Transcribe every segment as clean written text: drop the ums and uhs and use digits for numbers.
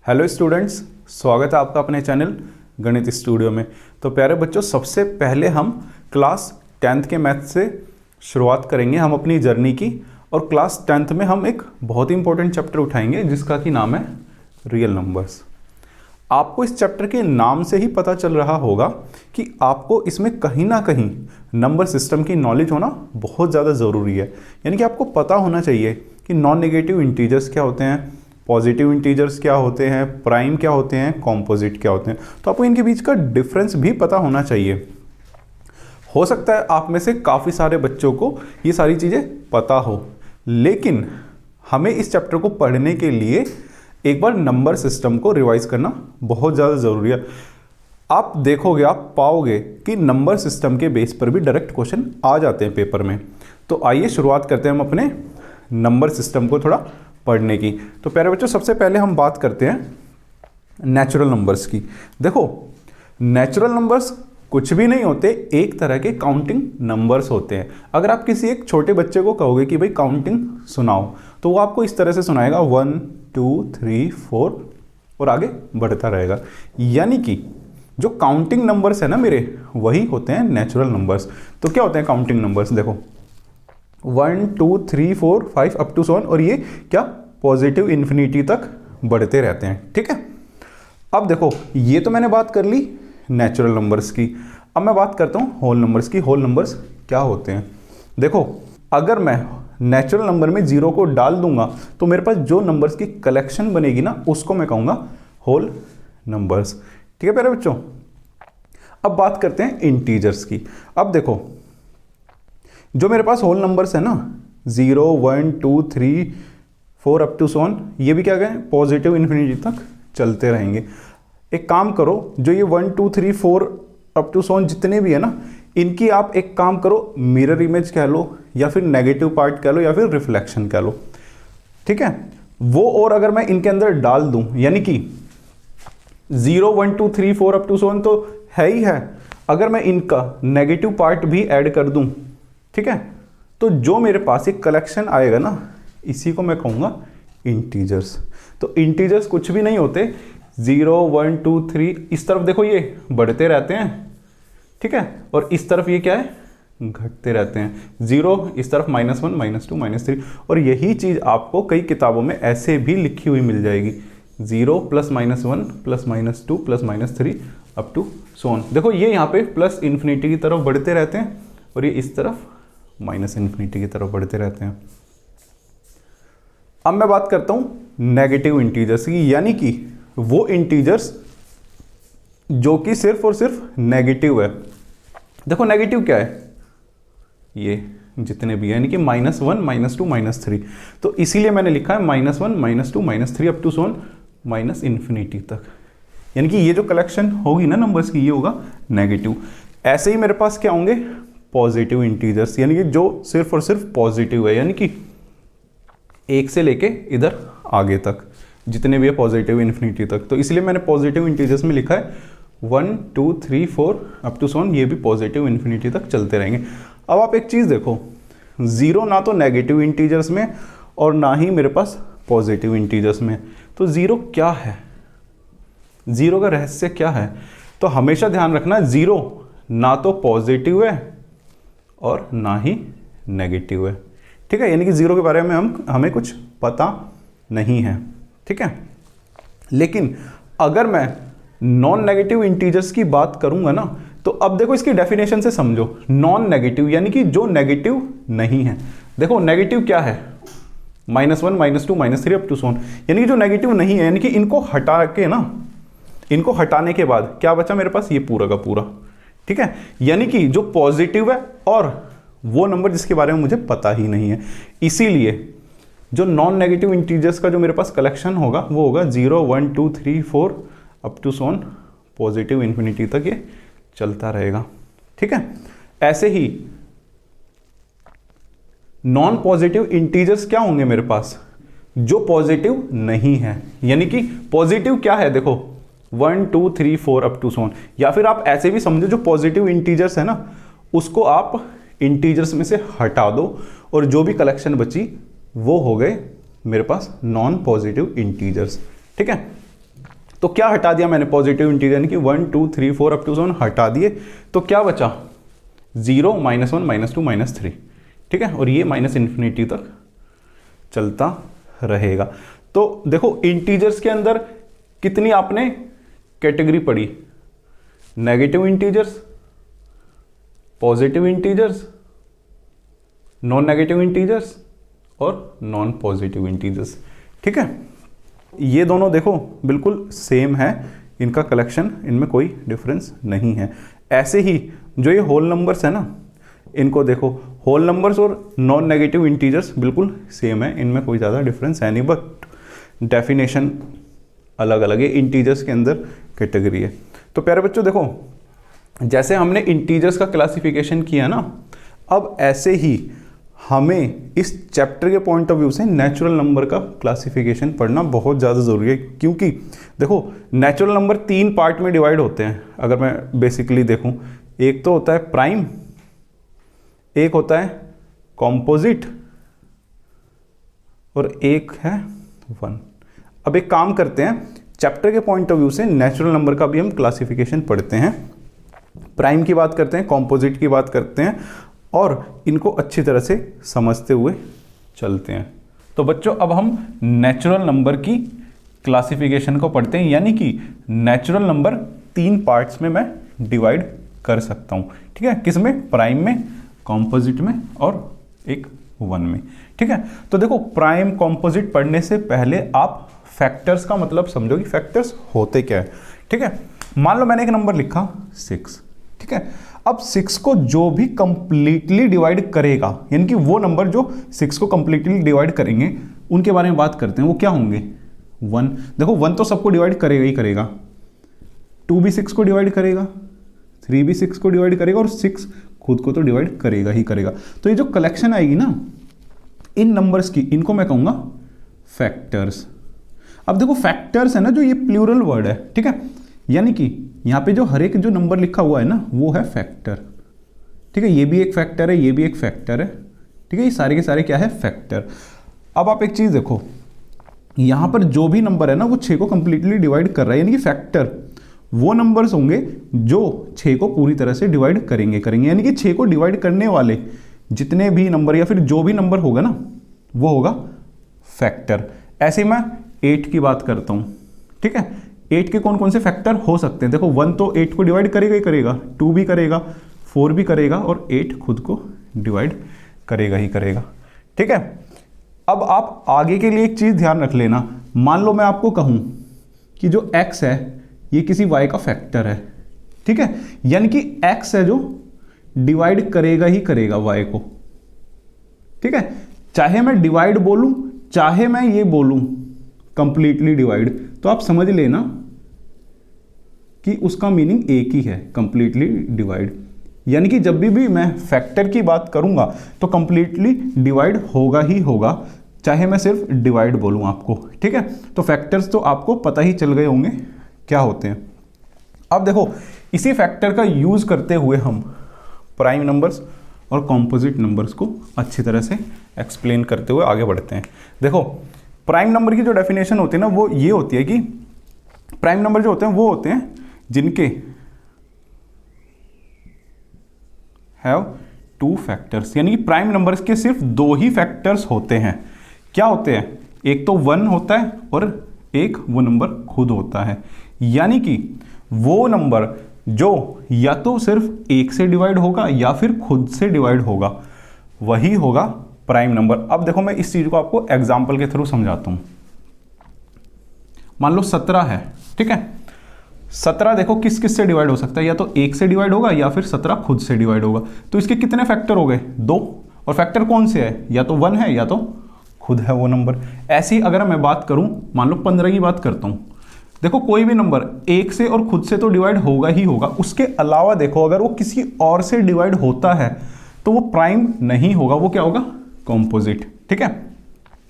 Hello students, स्वागत है आपका अपने चैनल गणित स्टूडियो में। तो प्यारे बच्चों, सबसे पहले हम क्लास 10th के मैथ से शुरुआत करेंगे हम अपनी जर्नी की। और क्लास 10th में हम एक बहुत ही इंपॉर्टेंट चैप्टर उठाएंगे जिसका कि नाम है रियल नंबर्स। आपको इस चैप्टर के नाम से ही पता चल रहा होगा कि आपको इसमें कहीं ना कहीं नंबर सिस्टम की नॉलेज होना बहुत ज़्यादा ज़रूरी है। यानी कि आपको पता होना चाहिए कि नॉन नेगेटिव इंटीजर्स क्या होते हैं, पॉजिटिव इंटीजर्स क्या होते हैं, प्राइम क्या होते हैं, कॉम्पोजिट क्या होते हैं। तो आपको इनके बीच का डिफरेंस भी पता होना चाहिए। हो सकता है आप में से काफ़ी सारे बच्चों को ये सारी चीज़ें पता हो, लेकिन हमें इस चैप्टर को पढ़ने के लिए एक बार नंबर सिस्टम को रिवाइज करना बहुत ज़्यादा ज़रूरी है। आप देखोगे, आप पाओगे कि नंबर सिस्टम के बेस पर भी डायरेक्ट क्वेश्चन आ जाते हैं पेपर में। तो आइए शुरुआत करते हैं हम अपने नंबर सिस्टम को थोड़ा पढ़ने की। तो प्यारे बच्चों, सबसे पहले हम बात करते हैं नेचुरल नंबर्स की। देखो, नेचुरल नंबर्स कुछ भी नहीं होते, एक तरह के काउंटिंग नंबर्स होते हैं। अगर आप किसी एक छोटे बच्चे को कहोगे कि भाई काउंटिंग सुनाओ, तो वो आपको इस तरह से सुनाएगा 1 2 3 4 और आगे बढ़ता रहेगा। यानी कि जो काउंटिंग नंबर्स है ना मेरे, वही होते हैं नेचुरल नंबर्स। तो क्या होते हैं काउंटिंग नंबर्स? देखो 1 2 3 4 5 अप टू 7, और ये क्या पॉजिटिव इन्फिनिटी तक बढ़ते रहते हैं। ठीक है, अब देखो ये तो मैंने बात कर ली नेचुरल नंबर्स की। अब मैं बात करता हूँ होल नंबर्स की। होल नंबर्स क्या होते हैं? देखो, अगर मैं नेचुरल नंबर में जीरो को डाल दूंगा तो मेरे पास जो नंबर्स की कलेक्शन बनेगी ना, उसको मैं कहूँगा होल नंबर्स। ठीक है प्यारे बच्चों, अब बात करते हैं इंटीजर्स की। अब देखो, जो मेरे पास होल नंबर्स है ना 0 1 2 3 4 अप टू 7, ये भी क्या गए पॉजिटिव इन्फिनिटी तक चलते रहेंगे। एक काम करो, जो ये 1 2 3 4 अप टू 7 जितने भी है ना, इनकी आप एक काम करो, मिरर इमेज कह लो या फिर नेगेटिव पार्ट कह लो या फिर रिफ्लेक्शन कह लो। ठीक है, वो और अगर मैं इनके अंदर डाल दूं, यानी कि 0 1 2 3 4 अप टू 7 तो है ही है, अगर मैं इनका नेगेटिव पार्ट भी ऐड कर दूं, ठीक है, तो जो मेरे पास एक कलेक्शन आएगा ना, इसी को मैं कहूँगा इंटीजर्स। तो इंटीजर्स कुछ भी नहीं होते, 0 1 2 3, इस तरफ देखो ये बढ़ते रहते हैं, ठीक है, और इस तरफ ये क्या है घटते रहते हैं। 0 इस तरफ -1 -2 -3, और यही चीज़ आपको कई किताबों में ऐसे भी लिखी हुई मिल जाएगी, 0 +- 1 +- 2 +- 3 अप टू 7। देखो ये यहाँ पे प्लस इन्फिनिटी की तरफ बढ़ते रहते हैं और ये इस तरफ माइनस इन्फिनिटी की तरफ बढ़ते रहते हैं। अब मैं बात करता हूं नेगेटिव इंटीजर्स की, यानी कि वो इंटीजर्स जो कि सिर्फ और सिर्फ नेगेटिव है। देखो नेगेटिव क्या है, ये जितने भी है, यानी कि -1 -2 -3, तो इसीलिए मैंने लिखा है -1 -2 -3 अप टू 7 माइनस इन्फिनिटी तक। यानी कि ये जो कलेक्शन होगी ना नंबर्स की, ये होगा नेगेटिव। ऐसे ही मेरे पास क्या होंगे पॉजिटिव इंटीजर्स, यानी कि जो सिर्फ और सिर्फ पॉजिटिव है, यानी कि 1 से लेके इधर आगे तक जितने भी है पॉजिटिव इन्फिनिटी तक। तो इसलिए मैंने पॉजिटिव इंटीजर्स में लिखा है 1 2 3 4 अप टू 7, ये भी पॉजिटिव इन्फिनिटी तक चलते रहेंगे। अब आप एक चीज़ देखो, 0 ना तो नेगेटिव इंटीजर्स में और ना ही मेरे पास पॉजिटिव इंटीजर्स में। तो 0 क्या है, 0 का रहस्य क्या है? तो हमेशा ध्यान रखना, 0 ना तो पॉजिटिव है और ना ही नेगेटिव है। ठीक है, यानी कि 0 के बारे में हमें कुछ पता नहीं है। ठीक है, लेकिन अगर मैं नॉन नेगेटिव इंटीजर्स की बात करूंगा ना, तो अब देखो इसकी डेफिनेशन से समझो। नॉन नेगेटिव यानी कि जो नेगेटिव नहीं है। देखो नेगेटिव क्या है, -1 -2 -3 अप टू 7, यानी कि जो नेगेटिव नहीं है, यानी कि इनको हटा के ना, इनको हटाने के बाद क्या बचा मेरे पास, ये पूरा का पूरा। ठीक है, यानी कि जो पॉजिटिव है और वो नंबर जिसके बारे में मुझे पता ही नहीं है। इसीलिए जो नॉन नेगेटिव इंटीजर्स का जो मेरे पास कलेक्शन होगा वो होगा 0 1 2 3 4 अप टू 7 पॉजिटिव इन्फिनिटी तक ये चलता रहेगा। ठीक है, ऐसे ही नॉन पॉजिटिव इंटीजर्स क्या होंगे मेरे पास, जो पॉजिटिव नहीं है। यानी कि पॉजिटिव क्या है, देखो 1 2 3 4 अप टू 7, या फिर आप ऐसे भी समझो जो पॉजिटिव इंटीजर्स है ना, उसको आप इंटीजर्स में से हटा दो और जो भी कलेक्शन बची वो हो गए मेरे पास नॉन पॉजिटिव इंटीजर्स। ठीक है, तो क्या हटा दिया मैंने, पॉजिटिव इंटीजर यानी कि 1 2 3 4 अप टू 7 हटा दिए, तो क्या बचा 0 -1 -2 -3, ठीक है, और ये -इन्फिनिटी तक चलता रहेगा। तो देखो इंटीजर्स के अंदर कितनी आपने कैटेगरी पढ़ी, negative integers, positive integers, non negative integers और नॉन पॉजिटिव इंटीजर्स, ठीक है। ये दोनों देखो बिल्कुल सेम है, इनका कलेक्शन, इनमें कोई डिफरेंस नहीं है। ऐसे ही जो ये होल नंबर्स है ना, इनको देखो, होल नंबर्स और नॉन नेगेटिव इंटीजर्स बिल्कुल सेम है, इनमें कोई ज़्यादा डिफरेंस है नहीं, बट डेफिनेशन अलग अलग है। इंटीजर्स के अंदर कैटेगरी है। तो प्यारे बच्चों देखो, जैसे हमने इंटीजर्स का क्लासिफिकेशन किया ना, अब ऐसे ही हमें इस चैप्टर के पॉइंट ऑफ व्यू से नेचुरल नंबर का क्लासिफिकेशन पढ़ना बहुत ज़्यादा ज़रूरी है। क्योंकि देखो नेचुरल नंबर 3 पार्ट में डिवाइड होते हैं, अगर मैं बेसिकली देखूं, एक तो होता है प्राइम, एक होता है कॉम्पोजिट और एक है 1। अब एक काम करते हैं, चैप्टर के पॉइंट ऑफ व्यू से नेचुरल नंबर का भी हम क्लासिफिकेशन पढ़ते हैं, प्राइम की बात करते हैं, कॉम्पोजिट की बात करते हैं और इनको अच्छी तरह से समझते हुए चलते हैं। तो बच्चों अब हम नेचुरल नंबर की क्लासिफिकेशन को पढ़ते हैं, यानी कि नेचुरल नंबर 3 पार्ट्स में मैं डिवाइड कर सकता हूं, ठीक है, किसमें, प्राइम में, कॉम्पोजिट में और एक 1 में, ठीक है। तो देखो प्राइम कॉम्पोजिट पढ़ने से पहले आप फैक्टर्स का मतलब समझो कि फैक्टर्स होते क्या है, ठीक है। मान लो मैंने एक नंबर लिखा 6, ठीक है। अब 6 को जो भी कंप्लीटली डिवाइड करेगा, यानी कि वो नंबर जो 6 को कंप्लीटली डिवाइड करेंगे, उनके बारे में बात करते हैं, वो क्या होंगे, 1। देखो 1 तो सबको डिवाइड करेगा ही करेगा, 2 भी 6 को डिवाइड करेगा, 3 भी 6 को डिवाइड करेगा और 6 खुद को तो डिवाइड करेगा ही करेगा। तो ये जो कलेक्शन आएगी ना इन नंबर्स की, इनको मैं कहूंगा फैक्टर्स। अब देखो फैक्टर्स है ना, जो ये प्लूरल वर्ड है, ठीक है, यानी कि यहाँ पे जो हर एक जो नंबर लिखा हुआ है ना वो है फैक्टर, ठीक है। ये भी एक फैक्टर है, ये भी एक फैक्टर है, ठीक है, ये सारे के सारे क्या है, फैक्टर। अब आप एक चीज देखो, यहाँ पर जो भी नंबर है ना वो 6 को कंप्लीटली डिवाइड कर रहा है, यानी कि फैक्टर वो नंबर्स होंगे जो 6 को पूरी तरह से डिवाइड करेंगे, यानी कि 6 को डिवाइड करने वाले जितने भी नंबर या फिर जो भी नंबर होगा ना वो होगा फैक्टर। ऐसे मैं 8 की बात करता हूँ, ठीक है। 8 के कौन कौन से फैक्टर हो सकते हैं, देखो 1 तो 8 को डिवाइड करेगा ही करेगा, 2 भी करेगा, 4 भी करेगा और 8 खुद को डिवाइड करेगा ही करेगा, ठीक है। अब आप आगे के लिए एक चीज़ ध्यान रख लेना, मान लो मैं आपको कहूँ कि जो x है ये किसी y का फैक्टर है, ठीक है, यानी कि x है जो डिवाइड करेगा ही करेगा y को, ठीक है। चाहे मैं डिवाइड बोलूं, चाहे मैं ये बोलूं कंप्लीटली डिवाइड, तो आप समझ लेना कि उसका मीनिंग एक ही है, कंप्लीटली डिवाइड। यानी कि जब भी मैं फैक्टर की बात करूंगा तो कंप्लीटली डिवाइड होगा ही होगा, चाहे मैं सिर्फ डिवाइड बोलूं आपको, ठीक है। तो फैक्टर्स तो आपको पता ही चल गए होंगे क्या होते हैं। अब देखो इसी फैक्टर का यूज करते हुए हम प्राइम नंबर्स और कॉम्पोजिट नंबर्स को अच्छी तरह से एक्सप्लेन करते हुए आगे बढ़ते हैं। देखो प्राइम नंबर की जो डेफिनेशन होती है ना वो ये होती है कि प्राइम नंबर जो होते हैं वो होते हैं जिनके हैव 2 फैक्टर्स, यानी कि प्राइम नंबर्स के सिर्फ 2 ही फैक्टर्स होते हैं। क्या होते हैं, एक तो 1 होता है और एक वो नंबर खुद होता है, यानी कि वो नंबर जो या तो सिर्फ 1 से डिवाइड होगा या फिर खुद से डिवाइड होगा वही होगा प्राइम नंबर। अब देखो मैं इस चीज को आपको एग्जांपल के थ्रू समझाता हूं। मान लो 17 है, ठीक है। 17 देखो किस किस से डिवाइड हो सकता है, या तो 1 से डिवाइड होगा या फिर 17 खुद से डिवाइड होगा। तो इसके कितने फैक्टर हो गए, 2, और फैक्टर कौन से है, या तो 1 है या तो खुद है वो नंबर। ऐसी अगर मैं बात करूं, मान लो 15 की बात करता हूं, देखो कोई भी नंबर 1 से और खुद से तो डिवाइड होगा ही होगा, उसके अलावा देखो अगर वो किसी और से डिवाइड होता है तो वो प्राइम नहीं होगा, वो क्या होगा, कॉम्पोजिट, ठीक है।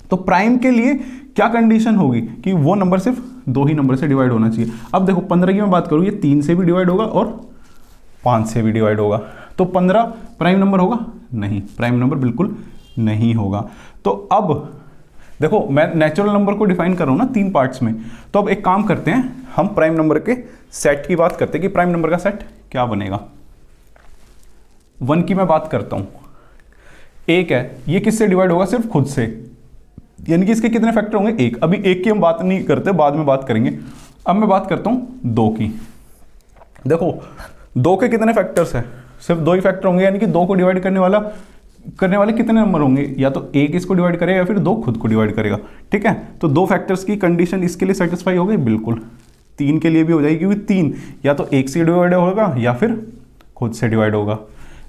तो प्राइम के लिए क्या कंडीशन होगी कि वो नंबर सिर्फ 2 ही नंबर से डिवाइड होना चाहिए। अब देखो 15 की मैं बात करूं, ये 3 से भी डिवाइड होगा और 5 से भी डिवाइड होगा, तो 15 प्राइम नंबर होगा, नहीं, प्राइम नंबर बिल्कुल नहीं होगा। तो अब देखो मैं नेचुरल नंबर को डिफाइन कर रहा हूं ना 3 पार्ट्स में, तो अब एक काम करते हैं, हम प्राइम नंबर के सेट की बात करते हैं कि प्राइम नंबर का सेट क्या बनेगा। 1 की मैं बात करता हूँ, 1 है, ये किससे डिवाइड होगा? सिर्फ खुद से, यानी कि इसके कितने फैक्टर होंगे? 1। अभी 1 की हम बात नहीं करते, बाद में बात करेंगे। अब मैं बात करता हूँ 2 की। देखो 2 के कितने फैक्टर्स हैं? सिर्फ 2 ही फैक्टर होंगे, यानी कि 2 को डिवाइड करने वाले कितने नंबर होंगे? या तो 1 इसको डिवाइड करेगा या फिर 2 खुद को डिवाइड करेगा। ठीक है, तो 2 फैक्टर्स की कंडीशन इसके लिए सेटिस्फाई हो गई? बिल्कुल। 3 के लिए भी हो जाएगी, क्योंकि 3 या तो 1 से डिवाइड होगा या फिर खुद से डिवाइड होगा।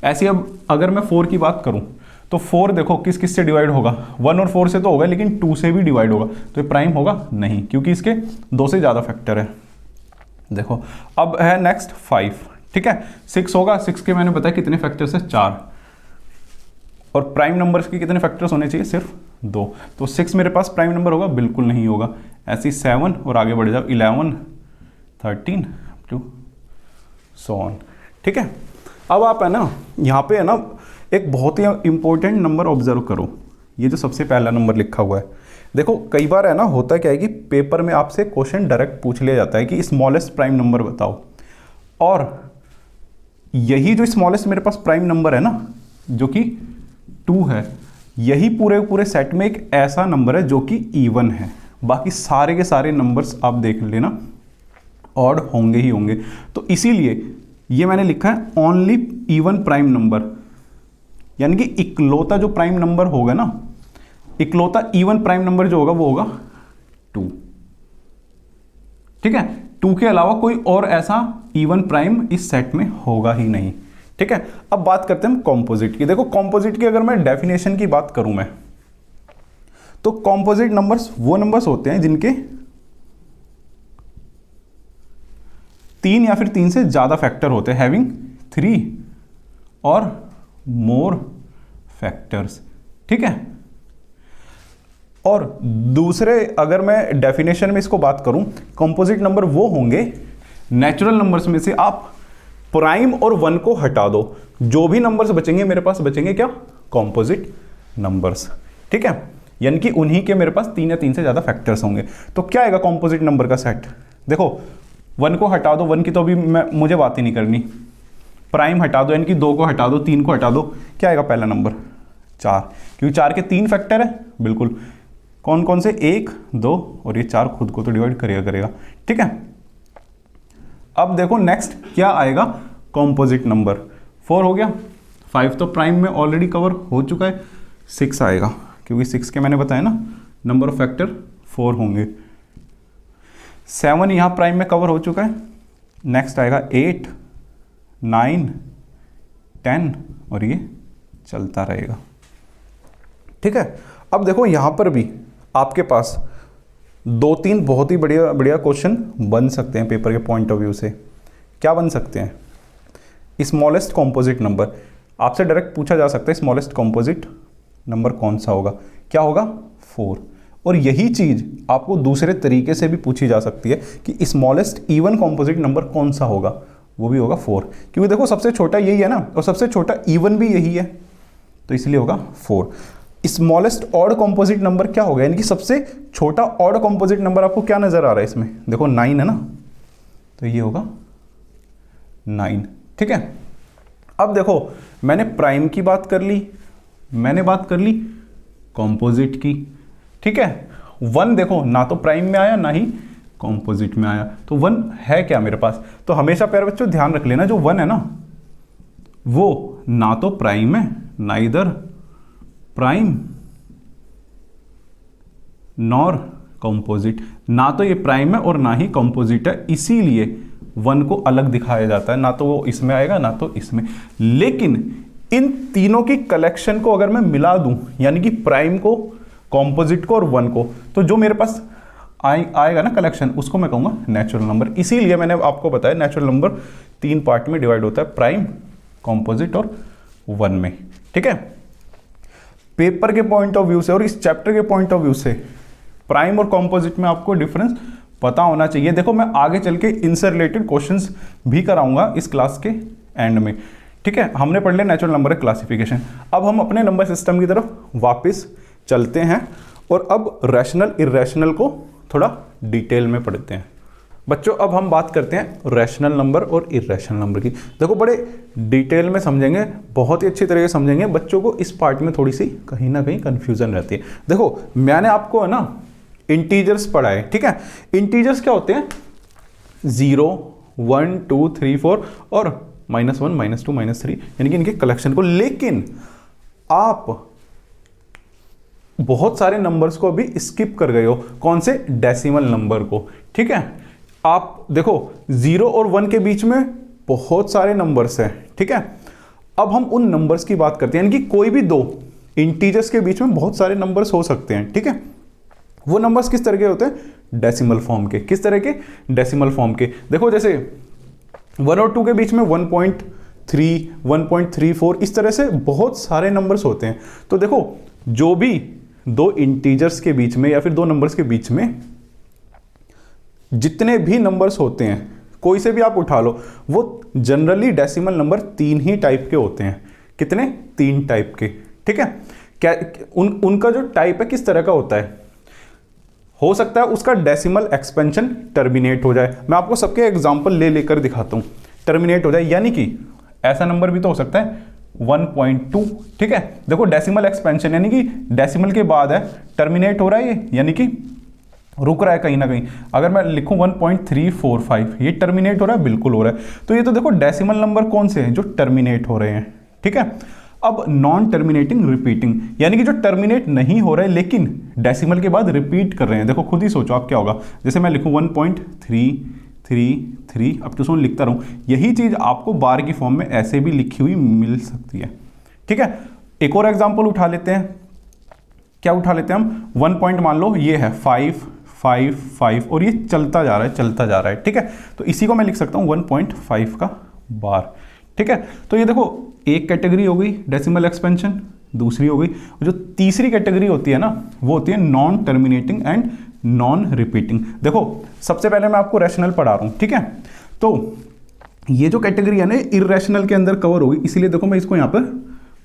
ऐसे अब अगर मैं 4 की बात करूं तो 4 देखो किस किस से डिवाइड होगा? 1 और 4 से तो होगा, लेकिन 2 से भी डिवाइड होगा, तो ये प्राइम होगा नहीं, क्योंकि इसके 2 से ज़्यादा फैक्टर है। देखो अब है नेक्स्ट 5। ठीक है, 6 होगा, 6 के मैंने बताया कितने फैक्टर्स है? 4। और प्राइम नंबर्स के कितने फैक्टर्स होने चाहिए? सिर्फ 2। तो 6 मेरे पास प्राइम नंबर होगा? बिल्कुल नहीं होगा। ऐसी 7 और आगे बढ़ जाओ 11, 13 टू सो ऑन। ठीक है, अब आप है ना यहाँ पे है ना एक बहुत ही इंपॉर्टेंट नंबर ऑब्जर्व करो, ये जो सबसे पहला नंबर लिखा हुआ है। देखो कई बार है ना होता क्या है कि पेपर में आपसे क्वेश्चन डायरेक्ट पूछ लिया जाता है कि स्मॉलेस्ट प्राइम नंबर बताओ, और यही जो स्मॉलेस्ट मेरे पास प्राइम नंबर है ना जो कि 2 है, यही पूरे सेट में एक ऐसा नंबर है जो कि इवन है। बाकी सारे के सारे नंबर्स आप देख लेना ऑड होंगे ही होंगे। तो इसीलिए ये मैंने लिखा है ओनली इवन प्राइम नंबर, यानी कि इकलौता जो प्राइम नंबर होगा ना, इकलौता इवन प्राइम नंबर जो होगा वो होगा 2। ठीक है, 2 के अलावा कोई और ऐसा इवन प्राइम इस सेट में होगा ही नहीं। ठीक है, अब बात करते हैं हम कॉम्पोजिट की। देखो कॉम्पोजिट की अगर मैं डेफिनेशन की बात करूं मैं, तो कॉम्पोजिट नंबर्स वो नंबर्स होते हैं जिनके 3 या फिर 3 से ज्यादा फैक्टर होते हैं, हैविंग 3 और मोर फैक्टर्स। ठीक है, और दूसरे अगर मैं डेफिनेशन में इसको बात करूं, कंपोजिट नंबर वो होंगे नेचुरल नंबर्स में से आप प्राइम और 1 को हटा दो, जो भी नंबर्स बचेंगे मेरे पास बचेंगे क्या? Composite numbers. ठीक है, यानी कि उन्हीं के मेरे पास 3 या 3 से ज्यादा फैक्टर्स होंगे। तो क्या आएगा कंपोजिट नंबर का सेट? देखो 1 को हटा दो, 1 की तो अभी मुझे बात ही नहीं करनी। प्राइम हटा दो, यानी कि 2 को हटा दो, 3 को हटा दो, क्या आएगा पहला नंबर? 4, क्योंकि 4 के 3 फैक्टर है। बिल्कुल, कौन कौन से? 1, 2 और ये 4 खुद को तो डिवाइड करेगा। ठीक है, अब देखो नेक्स्ट क्या आएगा? कॉम्पोजिट नंबर 4 हो गया, 5 तो प्राइम में ऑलरेडी कवर हो चुका है, 6 आएगा, क्योंकि 6 के मैंने बताया ना नंबर ऑफ फैक्टर 4 होंगे। 7 यहाँ प्राइम में कवर हो चुका है। नेक्स्ट आएगा 8, 9, 10 और ये चलता रहेगा। ठीक है, अब देखो यहां पर भी आपके पास 2-3 बहुत ही बढ़िया बढ़िया क्वेश्चन बन सकते हैं पेपर के पॉइंट ऑफ व्यू से। क्या बन सकते हैं? स्मॉलेस्ट कॉम्पोजिट नंबर आपसे डायरेक्ट पूछा जा सकता है, स्मॉलेस्ट कॉम्पोजिट नंबर कौन सा होगा? क्या होगा? 4। और यही चीज आपको दूसरे तरीके से भी पूछी जा सकती है कि स्मॉलेस्ट इवन कॉम्पोजिट नंबर कौन सा होगा? वो भी होगा 4, क्योंकि देखो सबसे छोटा यही है ना, और सबसे छोटा इवन भी यही है, तो इसलिए होगा 4। स्मॉलेस्ट ऑड कॉम्पोजिट नंबर क्या होगा? यानी कि सबसे छोटा ऑड कॉम्पोजिट नंबर आपको क्या नजर आ रहा है इसमें? देखो 9 है ना, तो ये होगा 9। ठीक है, अब देखो मैंने प्राइम की बात कर ली, मैंने बात कर ली कॉम्पोजिट की। ठीक है, 1 देखो ना तो प्राइम में आया ना ही कॉम्पोजिट में आया, तो 1 है क्या मेरे पास? तो हमेशा प्यारे बच्चों ध्यान रख लेना, जो 1 है ना वो ना तो प्राइम है, ना इधर प्राइम नॉर कॉम्पोजिट, ना तो ये प्राइम है और ना ही कॉम्पोजिट है, इसीलिए 1 को अलग दिखाया जाता है, ना तो वो इसमें आएगा ना तो इसमें। लेकिन इन तीनों की कलेक्शन को अगर मैं मिला दूं, यानी कि प्राइम को, कॉम्पोजिट को और 1 को, तो जो मेरे पास आएगा ना कलेक्शन, उसको मैं कहूंगा नेचुरल नंबर। इसीलिए मैंने आपको बताया नेचुरल नंबर 3 पार्ट में डिवाइड होता है, प्राइम, कॉम्पोजिट और 1 में। ठीक है, पेपर के पॉइंट ऑफ व्यू से और इस चैप्टर के पॉइंट ऑफ व्यू से प्राइम और कॉम्पोजिट में आपको डिफरेंस पता होना चाहिए। देखो मैं आगे चल के इनसे रिलेटेड क्वेश्चंस भी कराऊंगा इस क्लास के एंड में। ठीक है, हमने पढ़ लिया नेचुरल नंबर क्लासिफिकेशन। अब हम अपने नंबर सिस्टम की तरफ वापस चलते हैं और अब रैशनल इरेशनल को थोड़ा डिटेल में पढ़ते हैं। बच्चों अब हम बात करते हैं रैशनल नंबर और इर्रेशनल नंबर की। देखो बड़े डिटेल में समझेंगे, बहुत ही अच्छी तरह से समझेंगे। बच्चों को इस पार्ट में थोड़ी सी कहीं ना कहीं कंफ्यूजन रहती है। देखो मैंने आपको है ना इंटीजर्स पढ़ाए, ठीक है। इंटीजर्स क्या होते हैं? 0, 1, 2, 3, 4 और -1, -2, -3, यानी कि इनके कलेक्शन को। लेकिन आप बहुत सारे नंबर्स को अभी स्किप कर गए हो। कौन से? डेसिमल नंबर को, ठीक है। आप देखो 0 और 1 के बीच में बहुत सारे नंबर्स हैं, ठीक है। अब हम उन नंबर्स की बात करते हैं, यानी कि कोई भी दो इंटीजर्स के बीच में बहुत सारे नंबर्स हो सकते हैं, ठीक है। वो नंबर्स किस तरह के होते हैं? डेसिमल फॉर्म के। किस तरह के? डेसिमल फॉर्म के। देखो जैसे 1 और 2 के बीच में 1.3, 1.34 इस तरह से बहुत सारे नंबर्स होते हैं। तो देखो जो भी दो इंटीजर्स के बीच में या फिर दो नंबर्स के बीच में जितने भी नंबर्स होते हैं, कोई से भी आप उठा लो, वो जनरली डेसिमल नंबर 3 ही टाइप के होते हैं। कितने? 3 टाइप के, ठीक है। क्या उनका जो टाइप है किस तरह का होता है? हो सकता है उसका डेसिमल एक्सपेंशन टर्मिनेट हो जाए। मैं आपको सबके एग्जांपल ले लेकर दिखाता हूं। टर्मिनेट हो जाए यानी कि ऐसा नंबर भी तो हो सकता है 1.2, ठीक है। देखो डेसिमल एक्सपेंशन यानी कि डेसिमल के बाद है, टर्मिनेट हो रहा है ये, यानी कि रुक रहा है कहीं ना कहीं। अगर मैं लिखूं 1.345, ये टर्मिनेट हो रहा है? बिल्कुल हो रहा है। तो ये तो देखो डेसिमल नंबर कौन से हैं जो टर्मिनेट हो रहे हैं, ठीक है। अब नॉन टर्मिनेटिंग रिपीटिंग, यानी कि जो टर्मिनेट नहीं हो रहे लेकिन डेसिमल के बाद रिपीट कर रहे हैं। देखो खुद ही सोचो आप क्या होगा। जैसे मैं लिखूं 1.333, अब तो सुन लिखता रहूं, यही चीज आपको बार की फॉर्म में ऐसे भी लिखी हुई मिल सकती है, ठीक है। एक और एग्जांपल उठा लेते हैं। क्या उठा लेते हैं हम? 1 पॉइंट मान लो ये है 5, 5, 5 और ये चलता जा रहा है, चलता जा रहा है, ठीक है। तो इसी को मैं लिख सकता हूं 1.5 का बार, ठीक है। तो ये देखो एक कैटेगरी हो गई डेसिमल एक्सपेंशन, दूसरी हो गई। जो तीसरी कैटेगरी होती है ना, वो होती है non terminating and non repeating. देखो सबसे पहले मैं आपको रैशनल पढ़ा रहा हूं, ठीक है। तो ये जो कैटेगरी है ना इर्रेशनल के अंदर कवर होगी, इसीलिए देखो मैं इसको यहां पर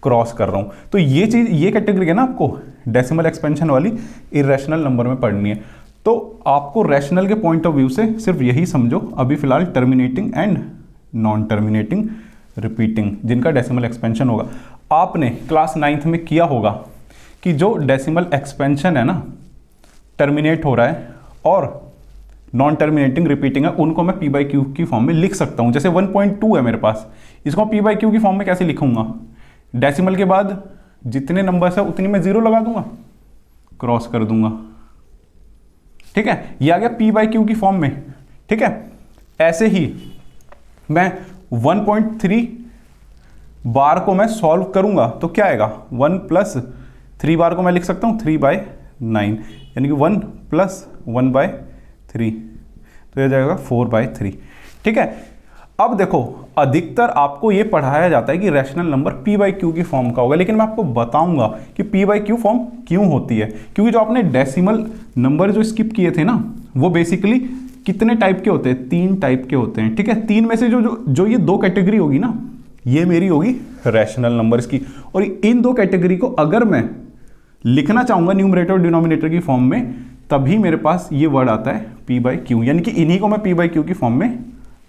क्रॉस कर रहा हूं। तो ये चीज, ये कैटेगरी है ना आपको डेसिमल एक्सपेंशन वाली इर्रेशनल नंबर में पढ़नी है। तो आपको रैशनल के पॉइंट ऑफ व्यू से सिर्फ यही समझो अभी फिलहाल terminating and non terminating repeating, जिनका डेसिमल एक्सपेंशन होगा। आपने क्लास 9th में किया होगा कि जो डेसिमल एक्सपेंशन है ना टर्मिनेट हो रहा है और नॉन टर्मिनेटिंग रिपीटिंग है, उनको मैं p/q की फॉर्म में लिख सकता हूं। जैसे 1.2 है मेरे पास, इसको p/q की फॉर्म में कैसे लिखूंगा? डेसिमल के बाद जितने नंबर्स है उतनी मैं 0 लगा दूंगा, क्रॉस कर दूंगा, ठीक है। ये आ गया p/q की फॉर्म में, ठीक है। ऐसे ही मैं 1.3 बार को मैं सॉल्व करूंगा तो क्या आएगा? 1 + 3 बार को मैं लिख सकता हूं 3/9, यानी कि 1 + 1/3, तो यह जाएगा 4/3, ठीक है। अब देखो अधिकतर आपको यह पढ़ाया जाता है कि रैशनल नंबर p/q की फॉर्म का होगा, लेकिन मैं आपको बताऊंगा कि p/q फॉर्म क्यों होती है। क्योंकि जो आपने डेसिमल नंबर जो स्किप किए थे ना, वो बेसिकली कितने टाइप के होते हैं? 3 टाइप के होते हैं, ठीक है। 3 में से जो ये 2 कैटेगरी होगी ना, ये मेरी होगी रैशनल नंबर्स की। और इन 2 कैटेगरी को अगर मैं लिखना चाहूंगा न्यूमरेटर और डिनोमिनेटर की फॉर्म में, तभी मेरे पास ये वर्ड आता है p/q, यानी कि इन्हीं को मैं p/q की फॉर्म में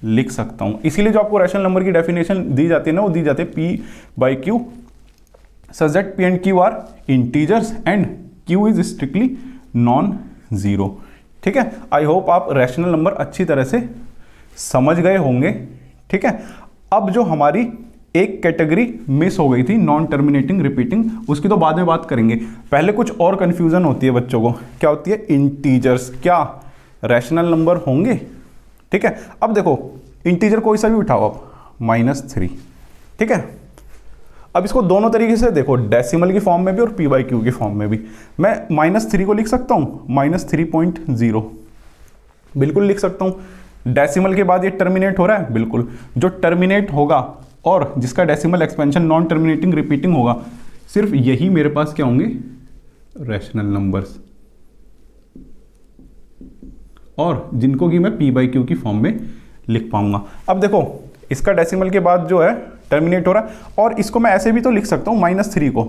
लिख सकता हूं। इसीलिए जो आपको रैशनल नंबर की डेफिनेशन दी जाती है ना, वो दी जाती है p/q such that p and q are integers and q is strictly non zero, ठीक है। आई होप आप रैशनल नंबर अच्छी तरह से समझ गए होंगे, ठीक है। अब जो हमारी एक कैटेगरी मिस हो गई थी नॉन टर्मिनेटिंग रिपीटिंग, उसकी तो बाद में बात करेंगे। पहले कुछ और कंफ्यूजन होती है बच्चों को, क्या होती है? इंटीजर्स क्या रैशनल नंबर होंगे, ठीक है। अब देखो इंटीजर कोई सा भी उठाओ आप, -3, ठीक है। अब इसको दोनों तरीके से देखो, डेसिमल की फॉर्म में भी और p/q की फॉर्म में भी। मैं -3 को लिख सकता हूं -3.0, बिल्कुल लिख सकता हूं। डेसिमल के बाद ये टर्मिनेट हो रहा है, बिल्कुल। जो टर्मिनेट होगा और जिसका decimal expansion non terminating repeating होगा, सिर्फ यही मेरे पास क्या होंगे? रैशनल नंबर्स, और जिनको कि मैं p/q की फॉर्म में लिख पाऊंगा। अब देखो इसका डेसिमल के बाद जो है टर्मिनेट हो रहा है, और इसको मैं ऐसे भी तो लिख सकता हूं -3 को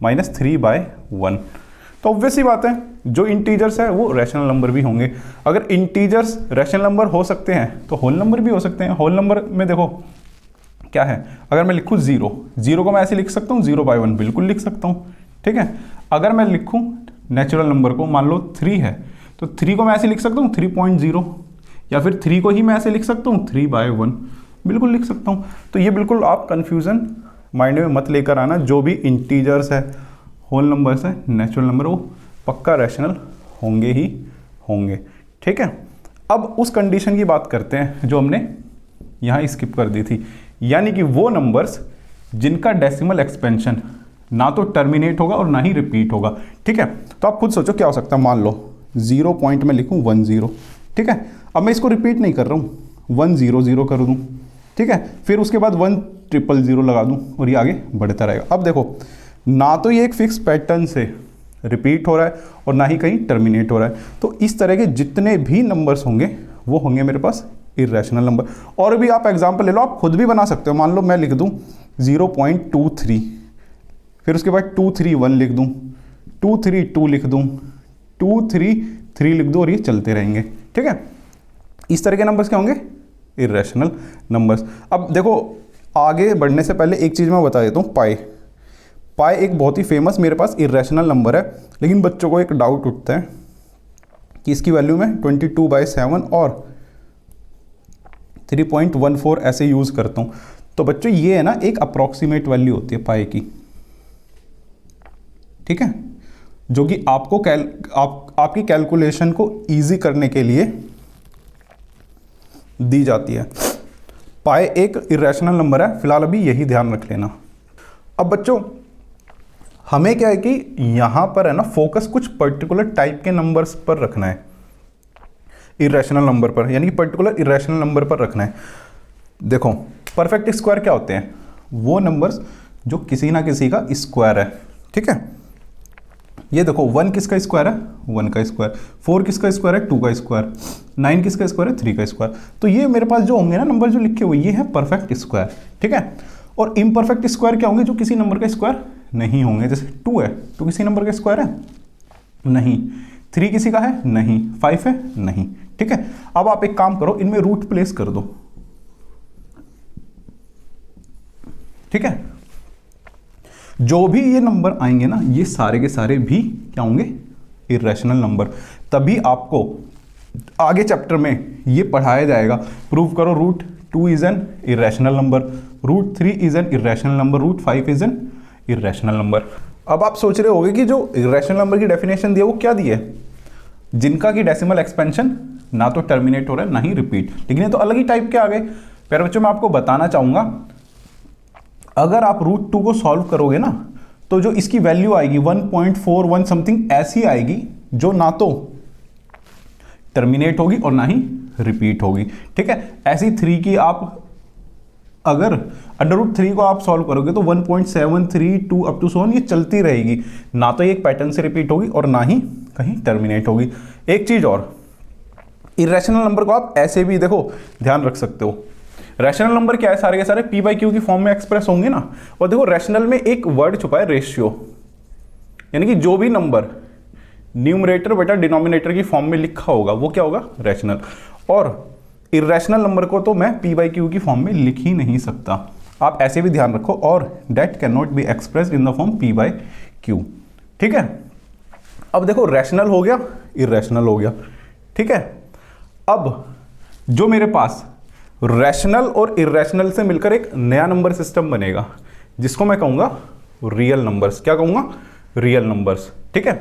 -3/1, तो ऑब्वियस ही बात है जो इंटीजर्स है वो रैशनल नंबर भी होंगे। अगर इंटीजर्स रैशनल नंबर हो सकते हैं तो होल नंबर भी हो सकते हैं। होल नंबर में देखो क्या है, अगर मैं लिखूँ 0 को मैं ऐसे लिख सकता हूँ 0/1, बिल्कुल लिख सकता हूँ, ठीक है। अगर मैं लिखूँ नेचुरल नंबर को, मान लो 3 है, तो 3 को मैं ऐसे लिख सकता हूँ 3.0, या फिर 3 को ही मैं ऐसे लिख सकता हूँ 3/1, बिल्कुल लिख सकता हूँ। तो ये बिल्कुल आप कन्फ्यूज़न माइंड में मत लेकर आना। जो भी इंटीजर्स है, होल नंबर्स है, नेचुरल नंबर, वो पक्का रैशनल होंगे ही होंगे, ठीक है। अब उस कंडीशन की बात करते हैं जो हमने यहाँ स्किप कर दी थी, यानी कि वो नंबर्स जिनका डेसिमल एक्सपेंशन ना तो टर्मिनेट होगा और ना ही रिपीट होगा, ठीक है। तो आप खुद सोचो क्या हो सकता है। मान लो 0 पॉइंट में लिखूँ 10, ठीक है। अब मैं इसको रिपीट नहीं कर रहा हूँ, 100 कर दूँ, ठीक है। फिर उसके बाद 1000 लगा दूँ और ये आगे बढ़ता रहेगा। अब देखो ना तो ये एक फिक्स पैटर्न से रिपीट हो रहा है और ना ही कहीं टर्मिनेट हो रहा है। तो इस तरह के जितने भी नंबर्स होंगे वो होंगे मेरे पास इर्रेशनल नंबर। और भी आप एग्जांपल ले लो, आप खुद भी बना सकते हो। मान लो मैं लिख दूं 0.23, फिर उसके बाद 231 लिख दूं, 232 लिख दूं, 233 लिख दूं, और ये चलते रहेंगे, ठीक है। इस तरह के नंबर्स क्या होंगे? Irrational numbers. अब देखो आगे बढ़ने से पहले एक चीज़ मैं बता देता हूँ, पाई एक बहुत ही फेमस मेरे पास इर्रेशनल नंबर है, लेकिन बच्चों को एक डाउट उठता है कि इसकी वैल्यू मैं 22/7 और 3.14 ऐसे यूज़ करता हूँ। तो बच्चों ये है ना, एक अप्रॉक्सीमेट वैल्यू होती है पाई की, ठीक है, जो कि आपको आपकी कैलकुलेशन को ईजी करने के लिए दी जाती है। पाई एक इरेशनल नंबर है, फिलहाल अभी यही ध्यान रख लेना। अब बच्चों हमें क्या है कि यहां पर है ना फोकस कुछ पर्टिकुलर टाइप के नंबर्स पर रखना है, इरेशनल नंबर पर, यानी कि पर्टिकुलर इरेशनल नंबर पर रखना है। देखो परफेक्ट स्क्वायर क्या होते हैं? वो नंबर्स जो किसी ना किसी का स्क्वायर है, ठीक है। ये देखो 1 किसका स्क्वायर है? 1 का स्क्वायर। 4 किसका स्क्वायर है? 2 का स्क्वायर। 9 किसका स्क्वायर है? 3 का स्क्वायर। तो ये मेरे पास जो होंगे ना नंबर जो लिखे हुए, ये है परफेक्ट स्क्वायर, ठीक है। और इम्परफेक्ट स्क्वायर क्या होंगे? जो किसी नंबर का स्क्वायर नहीं होंगे। जैसे 2 है, 2 किसी नंबर का स्क्वायर है? नहीं। 3 किसी का है? नहीं। 5 है? नहीं, ठीक है। अब आप एक काम करो, इनमें रूट प्लेस कर दो, ठीक है। जो भी ये नंबर आएंगे ना, ये सारे के सारे भी क्या होंगे? Irrational number. तभी आपको आगे चैप्टर में ये पढ़ाया जाएगा, प्रूव करो √2 is an irrational number, √3 is an irrational number, √5 is an irrational number. अब आप सोच रहे होंगे कि जो इरेशनल नंबर की डेफिनेशन दी है वो क्या दी है? जिनका की डेसिमल एक्सपेंशन ना तो टर्मिनेट हो रहा है ना ही रिपीट। लेकिन ये तो अलग ही टाइप के आ गए। प्यारे बच्चों मैं आपको बताना चाहूंगा, अगर आप √2 को सॉल्व करोगे ना, तो जो इसकी वैल्यू आएगी 1.41 समथिंग ऐसी आएगी, जो ना तो टर्मिनेट होगी और ना ही रिपीट होगी, ठीक है। ऐसी 3 की आप अगर √3 को आप सॉल्व करोगे तो 1.732 अप टू सो ऑन ये चलती रहेगी, ना तो एक पैटर्न से रिपीट होगी और ना ही कहीं टर्मिनेट होगी। एक चीज और, इरेशनल नंबर को आप ऐसे भी देखो ध्यान रख सकते हो। रैशनल नंबर क्या है? सारे के सारे p/q की फॉर्म में एक्सप्रेस होंगे ना। और देखो रैशनल में एक वर्ड छुपा है, रेशियो, यानी कि जो भी नंबर न्यूमरेटर बटा डिनोमिनेटर की फॉर्म में लिखा होगा वो क्या होगा? रैशनल। और इरेशनल नंबर को तो मैं p/q की फॉर्म में लिख ही नहीं सकता, आप ऐसे भी ध्यान रखो। और that can not be expressed in the form p/q, ठीक है। अब देखो रैशनल हो गया, इरेशनल हो गया, ठीक है। अब जो मेरे पास रैशनल और इरेशनल से मिलकर एक नया नंबर सिस्टम बनेगा, जिसको मैं कहूंगा रियल नंबर्स। क्या कहूंगा? रियल नंबर्स, ठीक है।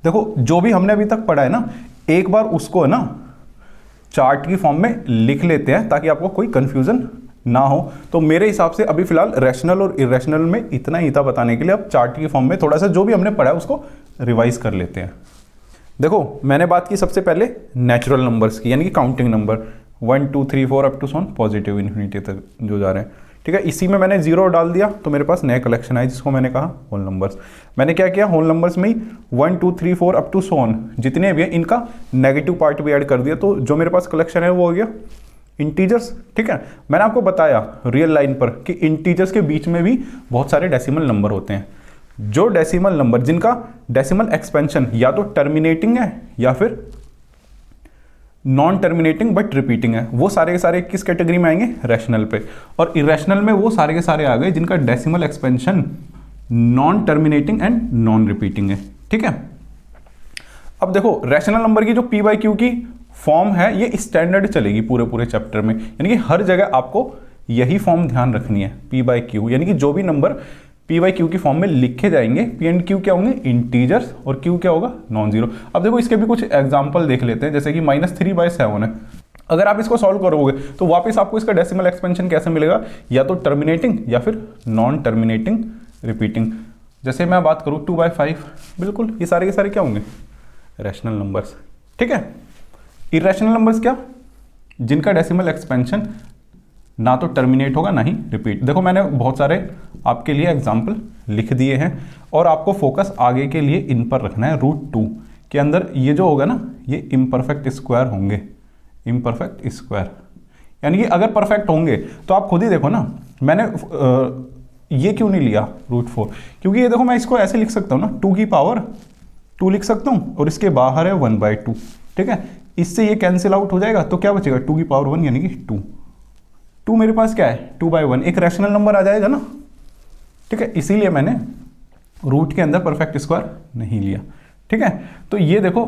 देखो जो भी हमने अभी तक पढ़ा है ना, एक बार उसको है ना चार्ट की फॉर्म में लिख लेते हैं ताकि आपको कोई कंफ्यूजन ना हो। तो मेरे हिसाब से अभी फिलहाल रैशनल और इरेशनल में इतना ही था बताने के लिए। अब चार्ट की फॉर्म में थोड़ा सा जो भी हमने पढ़ा है उसको रिवाइज कर लेते हैं। देखो मैंने बात की सबसे पहले नेचुरल नंबर्स की, यानी कि काउंटिंग नंबर 1 2 3 4 अप टू सॉन पॉजिटिव इन्फिनिटी तक जो जा रहे हैं, ठीक है। इसी में मैंने 0 डाल दिया तो मेरे पास नया कलेक्शन आया, जिसको मैंने कहा होल नंबर्स। मैंने क्या किया? होल नंबर्स में ही 1 2 3 4 अप टू सॉन जितने भी हैं इनका नेगेटिव पार्ट भी ऐड कर दिया, तो जो मेरे पास कलेक्शन है वो हो गया इंटीजर्स, ठीक है। मैंने आपको बताया रियल लाइन पर कि इंटीजर्स के बीच में भी बहुत सारे डेसिमल नंबर होते हैं। जो डेसिमल नंबर जिनका डेसिमल एक्सपेंशन या तो टर्मिनेटिंग है या फिर नॉन टर्मिनेटिंग बट रिपीटिंग है, वो सारे के सारे किस कैटेगरी में आएंगे, रैशनल पे। और इरेशनल में वो सारे के सारे आ गए जिनका decimal expansion non terminating and non repeating है। ठीक है, अब देखो रैशनल नंबर की जो पी बाई क्यू की फॉर्म है ये स्टैंडर्ड चलेगी पूरे पूरे चैप्टर में, यानी कि हर जगह आपको यही फॉर्म ध्यान रखनी है, पी बाई क्यू, यानी कि जो भी नंबर पी बाई क्यू की फॉर्म में लिखे जाएंगे, पी एंड क्यू क्या होंगे, इंटीजर्स, और क्यू क्या होगा, नॉन जीरो। अब देखो इसके भी कुछ एग्जाम्पल देख लेते हैं, जैसे कि -3/7 है। अगर आप इसको सॉल्व करोगे तो वापस आपको इसका डेसिमल एक्सपेंशन कैसे मिलेगा, या तो टर्मिनेटिंग या फिर नॉन टर्मिनेटिंग रिपीटिंग। जैसे मैं बात करूँ 2/5, बिल्कुल ये सारे के सारे क्या होंगे, रैशनल नंबर्स। ठीक है, इरेशनल नंबर्स क्या, जिनका डेसिमल एक्सपेंशन ना तो टर्मिनेट होगा ना ही रिपीट। देखो मैंने बहुत सारे आपके लिए एग्जाम्पल लिख दिए हैं और आपको फोकस आगे के लिए इन पर रखना है। √2 के अंदर ये जो होगा ना, ये इम्परफेक्ट स्क्वायर होंगे, इम्परफेक्ट स्क्वायर, यानी कि अगर परफेक्ट होंगे तो आप खुद ही देखो ना, मैंने ये क्यों नहीं लिया √4, क्योंकि ये देखो मैं इसको ऐसे लिख सकता हूँ ना, 2 की पावर 2 लिख सकता हूँ और इसके बाहर है 1/2। ठीक है, इससे ये कैंसिल आउट हो जाएगा तो क्या बचेगा, 2 की पावर 1 यानी कि 2 मेरे पास क्या है 2/1, एक रैशनल नंबर आ जाएगा ना। ठीक है, इसीलिए मैंने रूट के अंदर परफेक्ट स्क्वायर नहीं लिया। ठीक है, तो ये देखो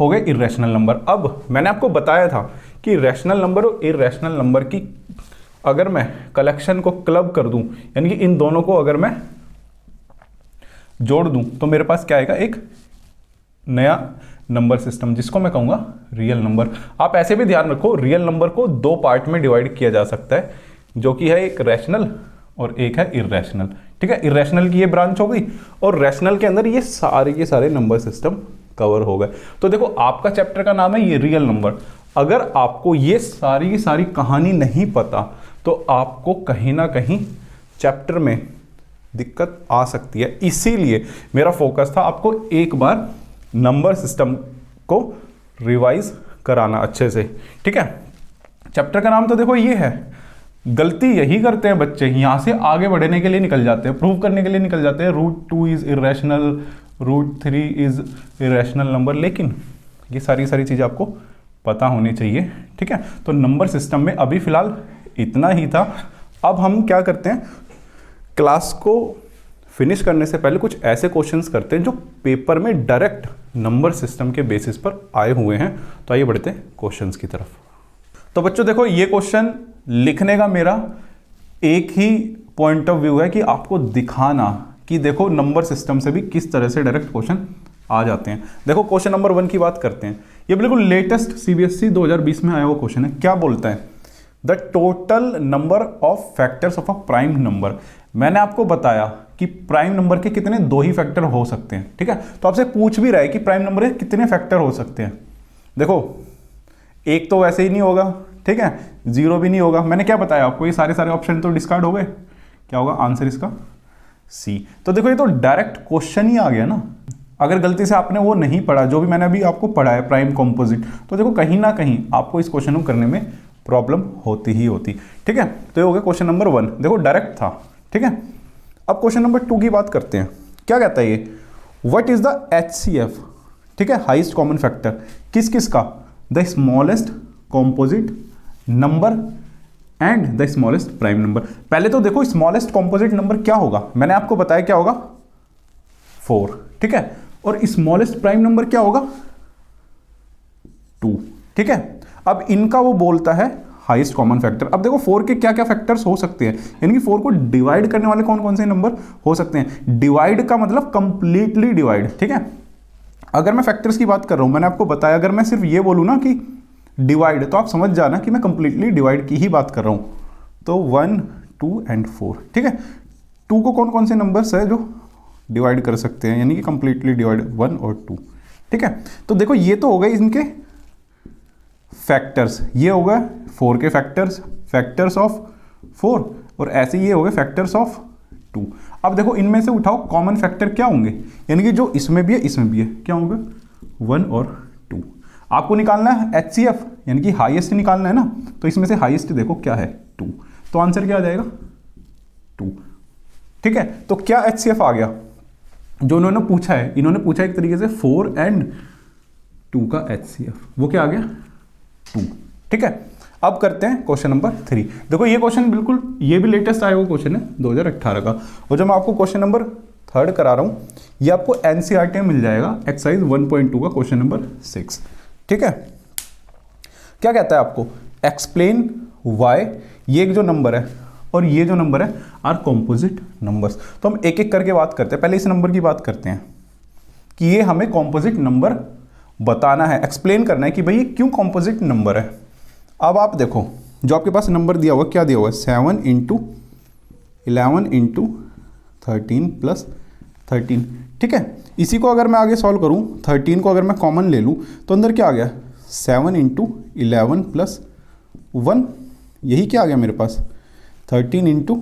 हो गए इरेशनल नंबर। अब मैंने आपको बताया था कि रैशनल नंबर और इरेशनल नंबर की अगर मैं कलेक्शन को क्लब कर दूं, यानी कि इन दोनों को अगर मैं जोड़ दूं तो मेरे पास क्या आएगा, एक नया नंबर सिस्टम, जिसको मैं कहूंगा रियल नंबर। आप ऐसे भी ध्यान रखो, रियल नंबर को 2 पार्ट में डिवाइड किया जा सकता है, जो कि है एक रैशनल और एक है इरेशनल। ठीक है, इरेशनल की ये ब्रांच हो गई और रैशनल के अंदर ये सारे के सारे नंबर सिस्टम कवर हो गए। तो देखो आपका चैप्टर का नाम है ये रियल नंबर। अगर आपको ये सारी की सारी कहानी नहीं पता तो आपको कहीं ना कहीं चैप्टर में दिक्कत आ सकती है। इसीलिए मेरा फोकस था आपको एक बार नंबर सिस्टम को रिवाइज कराना अच्छे से। ठीक है, चैप्टर का नाम तो देखो ये है। गलती यही करते हैं बच्चे, यहां से आगे बढ़ने के लिए निकल जाते हैं, प्रूव करने के लिए निकल जाते हैं √2 is irrational, √3 is irrational number, लेकिन ये सारी चीजें आपको पता होनी चाहिए। ठीक है, तो नंबर सिस्टम में अभी फिलहाल इतना ही था। अब हम क्या करते हैं, क्लास को फिनिश करने से पहले कुछ ऐसे क्वेश्चंस करते हैं जो पेपर में डायरेक्ट नंबर सिस्टम के बेसिस पर आए हुए हैं। तो आइए बढ़ते हैं क्वेश्चंस की तरफ। तो बच्चों देखो ये क्वेश्चन लिखने का मेरा एक ही पॉइंट ऑफ व्यू है कि आपको दिखाना कि देखो नंबर सिस्टम से भी किस तरह से डायरेक्ट क्वेश्चन आ जाते हैं। देखो क्वेश्चन नंबर 1 की बात करते हैं। ये बिल्कुल लेटेस्ट CBSE 2020 में आया हुआ क्वेश्चन है। क्या बोलता है, the total number of factors of a prime number. मैंने आपको बताया कि प्राइम नंबर के कितने 2 ही फैक्टर हो सकते हैं। ठीक है, तो आपसे पूछ भी रहा है कि प्राइम नंबर के कितने फैक्टर हो सकते हैं। देखो एक तो वैसे ही नहीं होगा, ठीक है, 0 भी नहीं होगा। मैंने क्या बताया आपको, ये सारे ऑप्शन तो डिस्कार्ड हो गए। क्या होगा आंसर इसका, C। तो देखो ये तो डायरेक्ट क्वेश्चन ही आ गया ना। अगर गलती से आपने वो नहीं पढ़ा जो भी मैंने अभी आपको पढ़ा है प्राइम कॉम्पोजिट, तो देखो कहीं ना कहीं आपको इस क्वेश्चन को करने में प्रॉब्लम होती ही होती। ठीक है, तो ये हो गया क्वेश्चन नंबर 1, देखो डायरेक्ट था। ठीक है, अब क्वेश्चन नंबर 2 की बात करते हैं। क्या कहता है ये, व्हाट इज द HCF। ठीक है, हाईएस्ट कॉमन फैक्टर किस किस का, the smallest composite number and the smallest prime number. पहले तो देखो स्मॉलेस्ट कॉम्पोजिट नंबर क्या होगा, मैंने आपको बताया क्या होगा 4। ठीक है, और स्मॉलेस्ट प्राइम नंबर क्या होगा 2। ठीक है, अब इनका वो बोलता है हाईएस्ट कॉमन फैक्टर। अब देखो 4 के क्या क्या फैक्टर्स हो सकते हैं, यानी कि 4 को डिवाइड करने वाले कौन कौन से नंबर हो सकते हैं। डिवाइड का मतलब कंप्लीटली डिवाइड। ठीक है, अगर मैं फैक्टर्स की बात कर रहा हूं, मैंने आपको बताया अगर मैं सिर्फ ये बोलूं ना कि डिवाइड, तो आप समझ जाना कि मैं कंप्लीटली डिवाइड की ही बात कर रहा हूं। तो 1, 2 एंड 4। ठीक है, 2 को कौन कौन से नंबर्स है जो डिवाइड कर सकते हैं, यानी कि कंप्लीटली डिवाइड 1 और 2। ठीक है, तो देखो ये तो हो गए इनके फैक्टर्स, ये हो गए 4 के फैक्टर्स ऑफ 4, और ऐसे ये हो गए फैक्टर्स ऑफ 2। अब देखो इनमें से उठाओ कॉमन फैक्टर क्या होंगे, यानी कि जो इसमें भी है इसमें भी है, क्या होंगे 1 और 2। आपको निकालना है HCF, यानी कि हाईएस्ट निकालना है ना, तो इसमें से हाईएस्ट देखो क्या है 2, तो आंसर क्या आ जाएगा 2। ठीक है, तो क्या HCF आ गया जो उन्होंने पूछा है, इन्होंने पूछा एक तरीके से 4 and 2 का HCF, वो क्या आ गया 2। ठीक है, अब करते हैं क्वेश्चन नंबर 3। देखो ये क्वेश्चन बिल्कुल, ये भी लेटेस्ट आया हुआ क्वेश्चन है 2018 का, और जो मैं आपको क्वेश्चन नंबर 3 करा रहा हूँ ये आपको NCERT में मिल जाएगा, एक्सरसाइज 1.2 का क्वेश्चन नंबर 6। ठीक है, क्या कहता है आपको, एक्सप्लेन वाई ये एक जो नंबर है और ये जो नंबर है आर कॉम्पोजिट नंबर्स। तो हम एक एक करके बात करते हैं, पहले इस नंबर की बात करते हैं कि ये हमें कॉम्पोजिट नंबर बताना है, एक्सप्लेन करना है कि भाई ये क्यों कॉम्पोजिट नंबर है। अब आप देखो जो आपके पास नंबर दिया हुआ, क्या दिया हुआ है, 7 × 11 × 13 + 13। ठीक है, इसी को अगर मैं आगे सॉल्व करूं, 13 को अगर मैं कॉमन ले लूं तो अंदर क्या आ गया, 7 × 11 + 1, यही क्या आ गया मेरे पास, 13 ×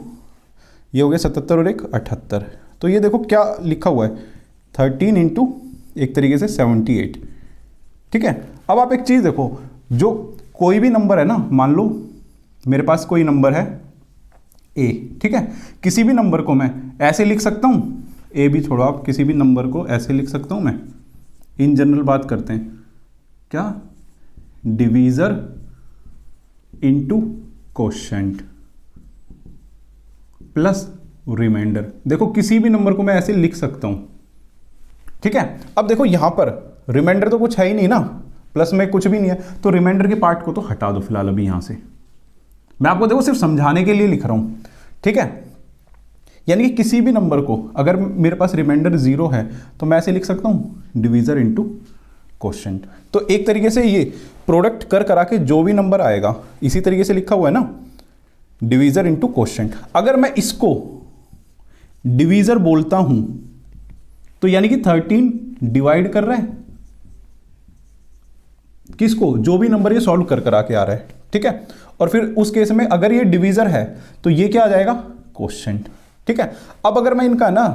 ये हो गया 77 और 1 78। तो ये देखो क्या लिखा हुआ है, 13 × एक तरीके से 78। ठीक है, अब आप एक चीज़ देखो, जो कोई भी नंबर है ना, मान लो मेरे पास कोई नंबर है A, ठीक है, किसी भी नंबर को मैं ऐसे लिख सकता हूँ, A भी छोड़ो आप, किसी भी नंबर को ऐसे लिख सकता हूँ मैं, इन जनरल बात करते हैं, क्या, divisor into quotient plus remainder. देखो किसी भी नंबर को मैं ऐसे लिख सकता हूँ। ठीक है, अब देखो यहां पर रिमाइंडर तो कुछ है ही नहीं ना, प्लस में कुछ भी नहीं है, तो रिमाइंडर के पार्ट को तो हटा दो फिलहाल अभी यहां से, मैं आपको देखो सिर्फ समझाने के लिए लिख रहा हूं। ठीक है, यानी कि किसी भी नंबर को अगर मेरे पास रिमाइंडर 0 है तो मैं ऐसे लिख सकता हूं, डिवीजर इनटू कोशेंट। तो एक तरीके से ये प्रोडक्ट कर करा के जो भी नंबर आएगा इसी तरीके से लिखा हुआ है ना, डिवीजर इनटू कोशेंट। अगर मैं इसको डिवीजर बोलता हूं तो यानी कि 13 डिवाइड कर रहा है किसको, जो भी नंबर ये सॉल्व कर करा के आ रहा है। ठीक है, और फिर उस केस में अगर ये डिवीजर है तो ये क्या आ जाएगा, कोशेंट। ठीक है, अब अगर मैं इनका ना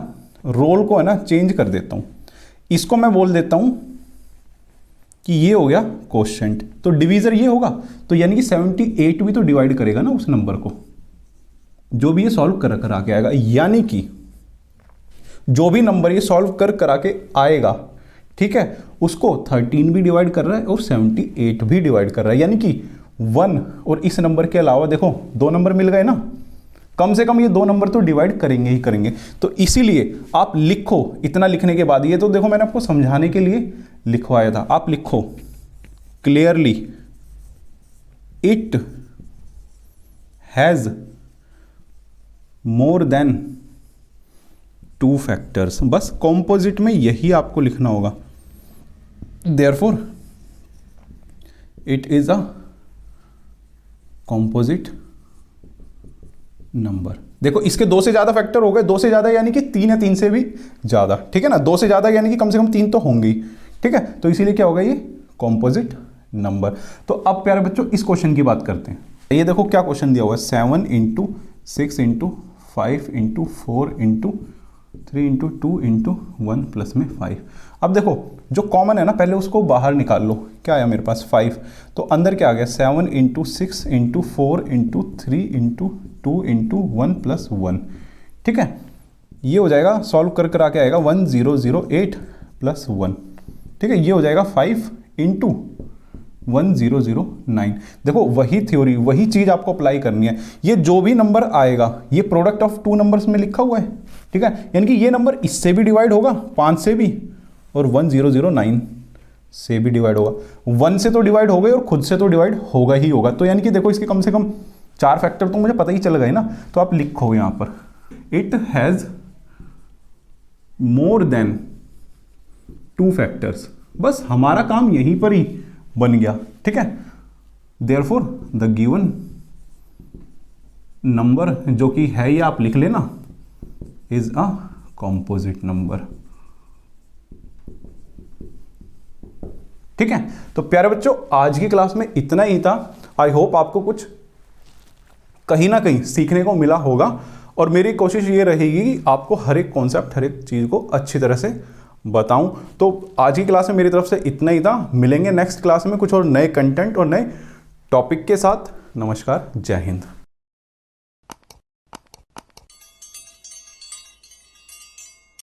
रोल को है ना चेंज कर देता हूं, इसको मैं बोल देता हूं कि ये हो गया कोशेंट, तो डिवीजर ये होगा, तो यानी कि 78 भी तो डिवाइड करेगा ना उस नंबर को जो भी ये सॉल्व कर करा के आएगा, यानी कि जो भी नंबर ये सॉल्व कर करा के आएगा, ठीक है, उसको 13 भी डिवाइड कर रहा है और 78 भी डिवाइड कर रहा है, यानी कि 1 और इस नंबर के अलावा देखो 2 नंबर मिल गए ना, कम से कम ये 2 नंबर तो डिवाइड करेंगे ही करेंगे। तो इसीलिए आप लिखो, इतना लिखने के बाद, ये तो देखो मैंने आपको समझाने के लिए लिखवाया था, आप लिखो clearly, it has more than 2 factors. बस कॉम्पोजिट में यही आपको लिखना होगा, therefore it is a composite number. देखो इसके 2 से ज्यादा फैक्टर हो गए, 2 से ज्यादा यानी कि 3 है, 3 से भी ज्यादा। ठीक है ना, 2 से ज्यादा यानी कि कम से कम 3 तो होंगे ही। ठीक है, तो इसीलिए क्या होगा, ये कॉम्पोजिट नंबर। तो अब प्यारे बच्चों इस क्वेश्चन की बात करते हैं। ये देखो क्या क्वेश्चन दिया हुआ है, 7 × 6 × 5 × 4 × 3 × 2 × 1 प्लस में 5। अब देखो जो कॉमन है ना, पहले उसको बाहर निकाल लो, क्या आया मेरे पास 5, तो अंदर क्या आ गया, 7 × 6 × 4 × 3 × 2 × 1 प्लस 1। ठीक है, ये हो जाएगा, सॉल्व कर कर आके आएगा 1008 प्लस 1। ठीक है, ये हो जाएगा 5 × 1009। देखो वही थ्योरी, वही चीज आपको अप्लाई करनी है। ये जो भी नंबर आएगा ये प्रोडक्ट ऑफ 2 नंबर्स में लिखा हुआ है। ठीक है, यानी कि ये नंबर इससे भी डिवाइड होगा, 5 से भी, और 1009 से भी डिवाइड होगा। 1 से तो डिवाइड हो गए और खुद से तो डिवाइड होगा ही होगा। तो यानी कि देखो इसके कम से कम 4 फैक्टर तो मुझे पता ही चल गए ना। तो आप लिखो यहां पर, it has more than 2 factors. बस हमारा काम यहीं पर ही बन गया। ठीक है, देयरफॉर द गिवन नंबर जो कि है ये आप लिख लेना, इज अ कॉम्पोजिट नंबर। ठीक है, तो प्यारे बच्चों आज की क्लास में इतना ही था। आई होप आपको कुछ कहीं ना कहीं सीखने को मिला होगा, और मेरी कोशिश ये रहेगी कि आपको हर एक कॉन्सेप्ट, हर एक चीज़ को अच्छी तरह से बताऊं। तो आज की क्लास में मेरी तरफ से इतना ही था। मिलेंगे नेक्स्ट क्लास में कुछ और नए कंटेंट और नए टॉपिक के साथ। नमस्कार, जय हिंद।